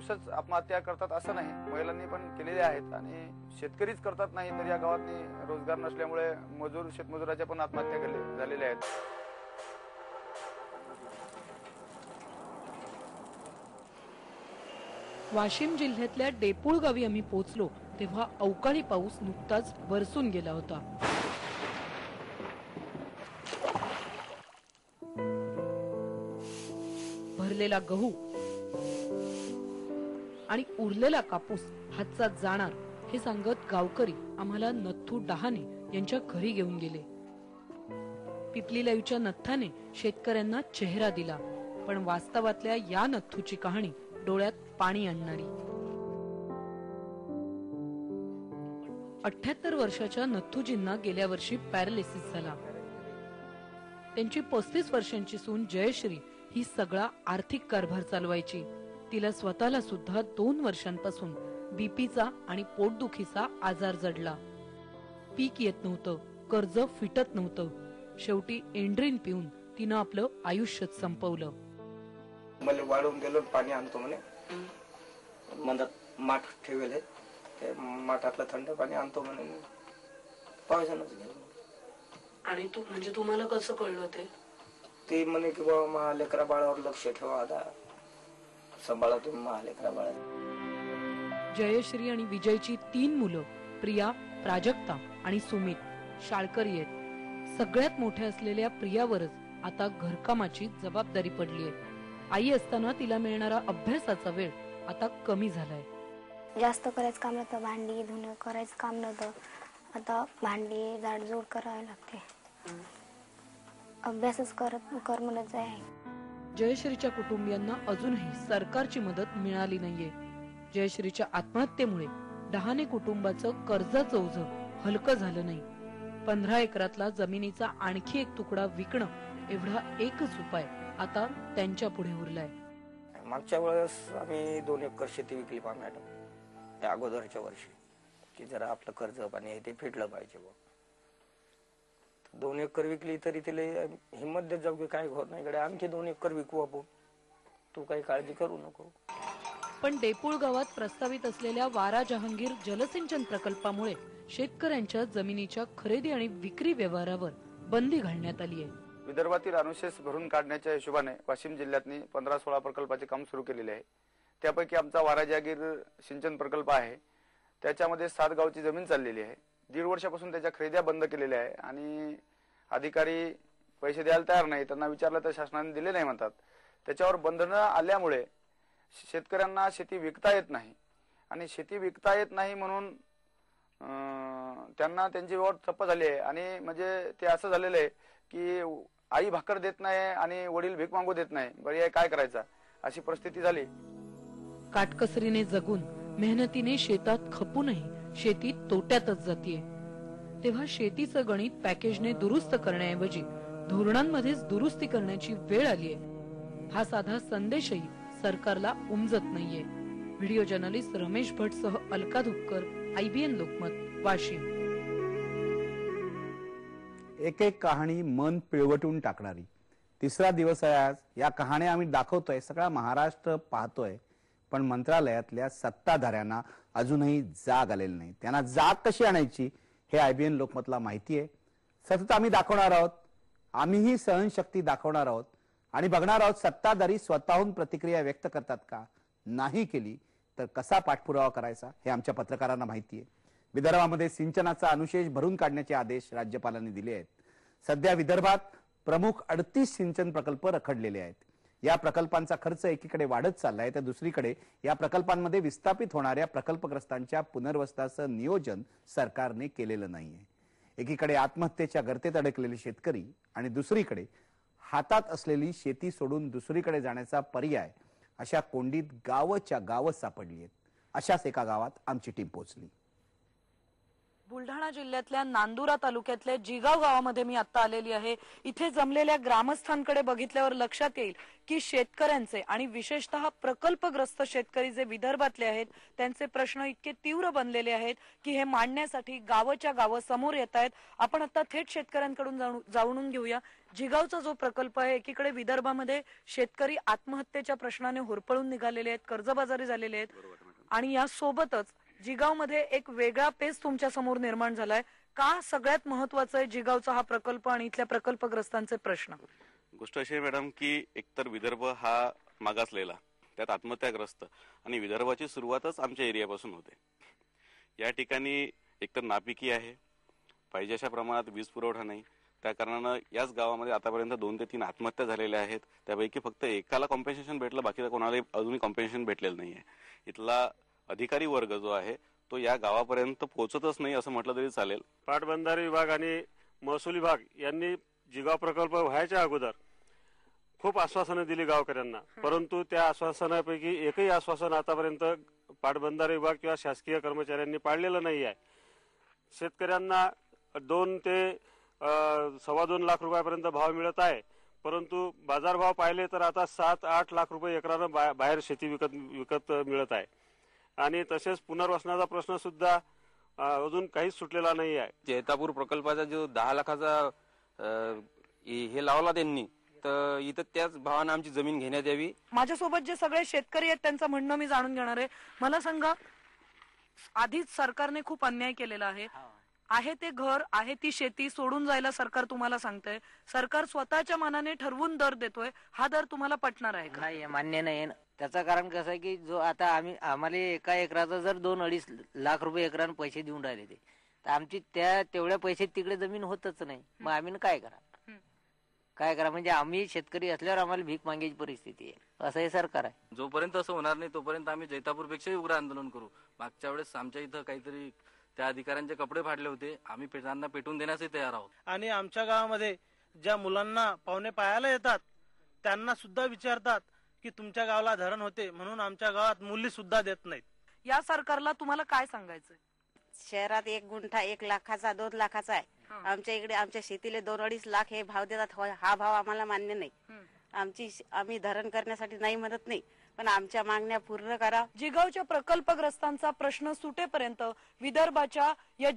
पुरुषच आत्महत्या करतात असं नाही, महिलांनी पण केलेल्या आहेत आणि शेतकरीच करतात नाही तर या गावात रोजगार नसल्यामुळे मजूर शेतमजुराच्या पण आत्महत्या झालेल्या आहेत. वाशिम जिल्ह्यातल्या डेपूळ गावी आम्ही पोहोचलो तेव्हा अवकाळी पाऊस नुकताच बरसून गेला होता. भरलेला गहू आणि उरलेला कापूस हातचा जाणार हे सांगत गावकरी आम्हाला नथू डहाणे यांच्या घरी घेऊन गेले. पिपली लाईव्हच्या नथ्थाने शेतकऱ्यांना चेहरा दिला, पण वास्तवातल्या या नथूची कहाणी डोळ्यात पाणी आणणारी. 78 वर्षाच्या नथूजींना गेल्या वर्षी पॅरालिसिस झाला. त्यांची 35 वर्षांची सून जयश्री ही सगळा आर्थिक कारभार चालवायची. तिला स्वतःला सुद्धा 2 वर्षांपासून बीपीचा आणि पोटदुखीचा आजार जडला. पीक येत नव्हतं, कर्ज फिटत नव्हतं. शेवटी एंड्रीन पिऊन तिनं आपलं आयुष्यच संपवलं. मला वाढून गेलो, पाणी आणतो म्हणे, मधात माठ ठेवले, ते माठातलं थंड पाणी आणतो म्हणे, पावसानंच गेलो. आणि तू म्हणजे तुम्हाला कसं कळलं ते म्हणे की बाबा महालेकरा बाळावर लक्ष ठेवा, आता सांभाळा तुम्ही महालेकरा बाळा. जयश्री आणि विजयची 3 मुलं प्रिया, प्राजक्ता आणि सुमित शाळकरी आहेत. सगळ्यात मोठ्या असलेल्या प्रियावरच आता घरकामाची जबाबदारी पडली आहे. आई असताना तिला मिळणारा अभ्यासाचा वेळ आता कमी झालाय. जास्त करायचं काम नव्हतं, भांडी धुणं करायचं काम नव्हतं. आता भांडी झाडझूड करावी लागते, अभ्यासच कर म्हणत आहे. जयश्रीच्या कुटुंबियांना अजूनही सरकारची मदत मिळाली नाहीये. जयश्रीच्या आत्महत्येमुळे डहाणे कुटुंबाचं कर्जाचं ओझं हलकं झालं नाही. 15 एकरातला जमिनीचा आणखी एक तुकडा विकणं एवढा एकच उपाय आता त्यांच्या पुढे उरलाय. मागच्या वेळेस आम्ही 2 एकर शेती विकली पहा मॅडम, या अगोदरच्या वर्षी, की जरा आपलं कर्ज पाणी ते फिटलं पाहिजे. 2 एकर विकली तरी तिला हिंमत देत जाऊ की काय होत नाही कडे, आणखी 2 एकर विकू आपण, तू काही काळजी करू नको. पण डेपूळ गावात प्रस्तावित असलेल्या वारा जहांगीर जलसिंचन प्रकल्पामुळे शेतकऱ्यांच्या जमिनीच्या खरेदी आणि विक्री व्यवहारावर बंदी घालण्यात आली आहे. विदर्भातील अनुशेष भरून काढण्याच्या हिशोबाने वाशिम जिल्ह्यातनी 15-16 प्रकल्पाचे काम सुरू केलेले आहे. त्यापैकी आमचा वारा जहांगीर सिंचन प्रकल्प आहे, त्याच्यामध्ये 7 गावची जमीन चाललेली आहे. 1.5 वर्षापासून त्याच्या खरेद्या बंद केलेल्या आहे आणि अधिकारी पैसे द्यायला तयार नाही. त्यांना विचारलं तर शासनाने दिले नाही म्हणतात. त्याच्यावर बंधनं आल्यामुळे शेतकऱ्यांना शेती विकता येत नाही आणि शेती विकता येत नाही म्हणून त्यांना त्यांची व्यवहार ठप्प झाली आहे. आणि म्हणजे ते असं झालेलं आहे की आई भाकर देत नाही आणि वडील भीक मागू देत नाही, पर्याय काय करायचा अशी परिस्थिती झाली. काटकसरीने जगून मेहनतीने शेतात खपूनही शेती तोट्यातच जातीये. तेव्हा शेतीचं गणित पॅकेजने दुरुस्त करण्याऐवजी धोरणांमध्येच दुरुस्ती करण्याची वेळ आलीये. हा साधा संदेशही सरकारला उमजत नाहीये. व्हिडिओ जर्नलिस्ट रमेश भट सह अलका धुपकर, IBN लोकमत, वाशिम. एक एक कहाणी मन पिळवटून टाकणारी. 3रा दिवस आहे आज. या कहाण्या आम्ही दाखवतोय, सगळा महाराष्ट्र पाहतोय, पण मंत्रालयातल्या सत्ताधाऱ्यांना अजूनही जाग आलेली नाही. त्यांना जाग कशी आणायची हे IBN लोकमतला माहिती आहे. सतत आम्ही दाखवणार आहोत, आम्हीही सहनशक्ती दाखवणार आहोत आणि बघणार आहोत सत्ताधारी स्वतःहून प्रतिक्रिया व्यक्त करतात का. नाही केली तर कसा पाठपुरावा करायचा हे आमच्या पत्रकारांना माहिती आहे. विदर्भामध्ये सिंचनाचा अनुशेष भरून काढण्याचे आदेश राज्यपालांनी दिले आहेत. सध्या विदर्भात प्रमुख 38 सिंचन प्रकल्प रखडलेले आहेत. या प्रकल्पांचा खर्च एकीकडे वाढत चाललाय तर दुसरीकडे या प्रकल्पांमध्ये विस्थापित होणाऱ्या प्रकल्पग्रस्तांच्या पुनर्वसनाचं नियोजन सरकारने केलेलं नाहीये. एकीकडे आत्महत्येच्या गर्तेत अडकलेले शेतकरी आणि दुसरीकडे हातात असलेली शेती सोडून दुसरीकडे जाण्याचा पर्याय, अशा कोंडीत गावच्या गावं सापडली आहेत. अशाच एका गावात आमची टीम पोहोचली. बुलढाणा जिल्ह्यातल्या नांदुरा तालुक्यातल्या जिगाव गावामध्ये मी आता आलेली आहे. इथे जमलेल्या ग्रामस्थांकडे बघितल्यावर लक्षात येईल की शेतकऱ्यांचे आणि विशेषतः प्रकल्पग्रस्त शेतकरी जे विदर्भातले आहेत त्यांचे प्रश्न इतके तीव्र बनलेले आहेत की हे मांडण्यासाठी गावाच्या गावं समोर येत आहेत. आपण आता थेट शेतकऱ्यांकडून जाणून घेऊया. जिगावचा जो प्रकल्प आहे, एकीकडे विदर्भामध्ये शेतकरी आत्महत्येच्या प्रश्नाने होरपळून निघालेले आहेत, कर्जबाजारी झालेले आहेत आणि या सोबतच जिगावमध्ये एक वेगळा पेच तुमच्या समोर निर्माण झालाय. का सगळ्यात महत्वाचं आहे जिगावचा हा प्रकल्प आणि इथल्या प्रकल्पग्रस्तांचे प्रश्न? गोष्ट अशी आहे मॅडम की एकतर विदर्भ हा मागासलेला, त्यात आत्महत्याग्रस्त आणि विदर्भाची सुरुवातच आमच्या एरियापासून होते. या ठिकाणी एकतर नापिकी आहे, पाहिजे अशा प्रमाणात वीज पुरवठा नाही. त्या कारणानं याच गावामध्ये आतापर्यंत 2 ते 3 आत्महत्या झालेल्या आहेत. त्यापैकी फक्त एकाला कॉम्पेन्सेशन भेटलं, बाकीचा कोणाला अजूनही कॉम्पेन्सेशन भेटलेलं नाहीये. इथला अधिकारी वर्ग जो आहे तो या गावापर्यंत पोहोचतच नाही असं म्हटलं तरी चालेल. पाटबंधारे विभाग आणि महसूल विभाग यांनी जिगाव प्रकल्प व्हायच्या अगोदर खूप आश्वासनं दिली गावकऱ्यांना, परंतु त्या आश्वासनापैकी एकही आश्वासन आतापर्यंत पाटबंधारे विभाग किंवा शासकीय कर्मचाऱ्यांनी पाळलेलं नाही आहे. शेतकऱ्यांना 2 ते 2.25 लाख रुपयापर्यंत भाव मिळत आहे, परंतु बाजारभाव पाहिले तर आता 7-8 लाख रुपये एकरानं बाहेर शेती विकत मिळत आहे. आणि तसेच पुनर्वसनाचा प्रश्न सुद्धा अजून काहीच सुटलेला नाही आहे. जैतापूर प्रकल्पाचा जो 10 लाखाचा हे लावला त्यांनी, तर इथं त्याच भावानं आमची जमीन घेण्यात यावी. माझ्यासोबत जे सगळे शेतकरी आहेत त्यांचं म्हणणं मी जाणून घेणार आहे. मला सांगा, आधीच सरकारने खूप अन्याय केलेला आहे ते घर आहे ती शेती सोडून जायला सरकार तुम्हाला सांगतंय. सरकार स्वतःच्या मनाने ठरवून दर देतोय. हा दर तुम्हाला पटणार आहे का? नाही, मान्य नाही. त्याचं कारण कसं आहे की जो आता आम्हाला एका एकराचा जर 2-2.5 लाख रुपये एकरानं पैसे देऊन राहिले ते, तर आमची तेवढ्या पैसे तिकडे जमीन होतच नाही. मग आम्ही काय करा म्हणजे आम्ही शेतकरी असल्यावर आम्हाला भीक मागायची परिस्थिती आहे, असं हे सरकार आहे. जोपर्यंत असं होणार नाही तोपर्यंत आम्ही जैतापूरपेक्षाही उग्र आंदोलन करू. मागच्या वेळेस आमच्या इथं काहीतरी त्या अधिकाऱ्यांचे कपडे फाडले होते, आम्ही त्यांना पेटून देण्यासही तयार आहोत. आणि आमच्या गावामध्ये ज्या मुलांना पाहुणे पाहायला येतात त्यांना सुद्धा विचारतात की तुमच्या गावाला धरण होते म्हणून आमच्या गावात मुली सुद्धा देत नाहीत. या सरकारला तुम्हाला काय सांगायचंय? शहरात 1 गुंठा 1 लाखाचा 2 लाखाचा आहे. आमच्या इकडे आमच्या शेतीला 2-2.5 लाख हे भाव देतात. हा भाव आम्हाला मान्य नाही. आम्ही धरण करण्यासाठी नाही म्हणत नाही, पण आमच्या मागण्या पूर्ण करा. जिगावच्या प्रकल्पग्रस्तांचा प्रश्न सुटेपर्यंत विदर्भाच्या या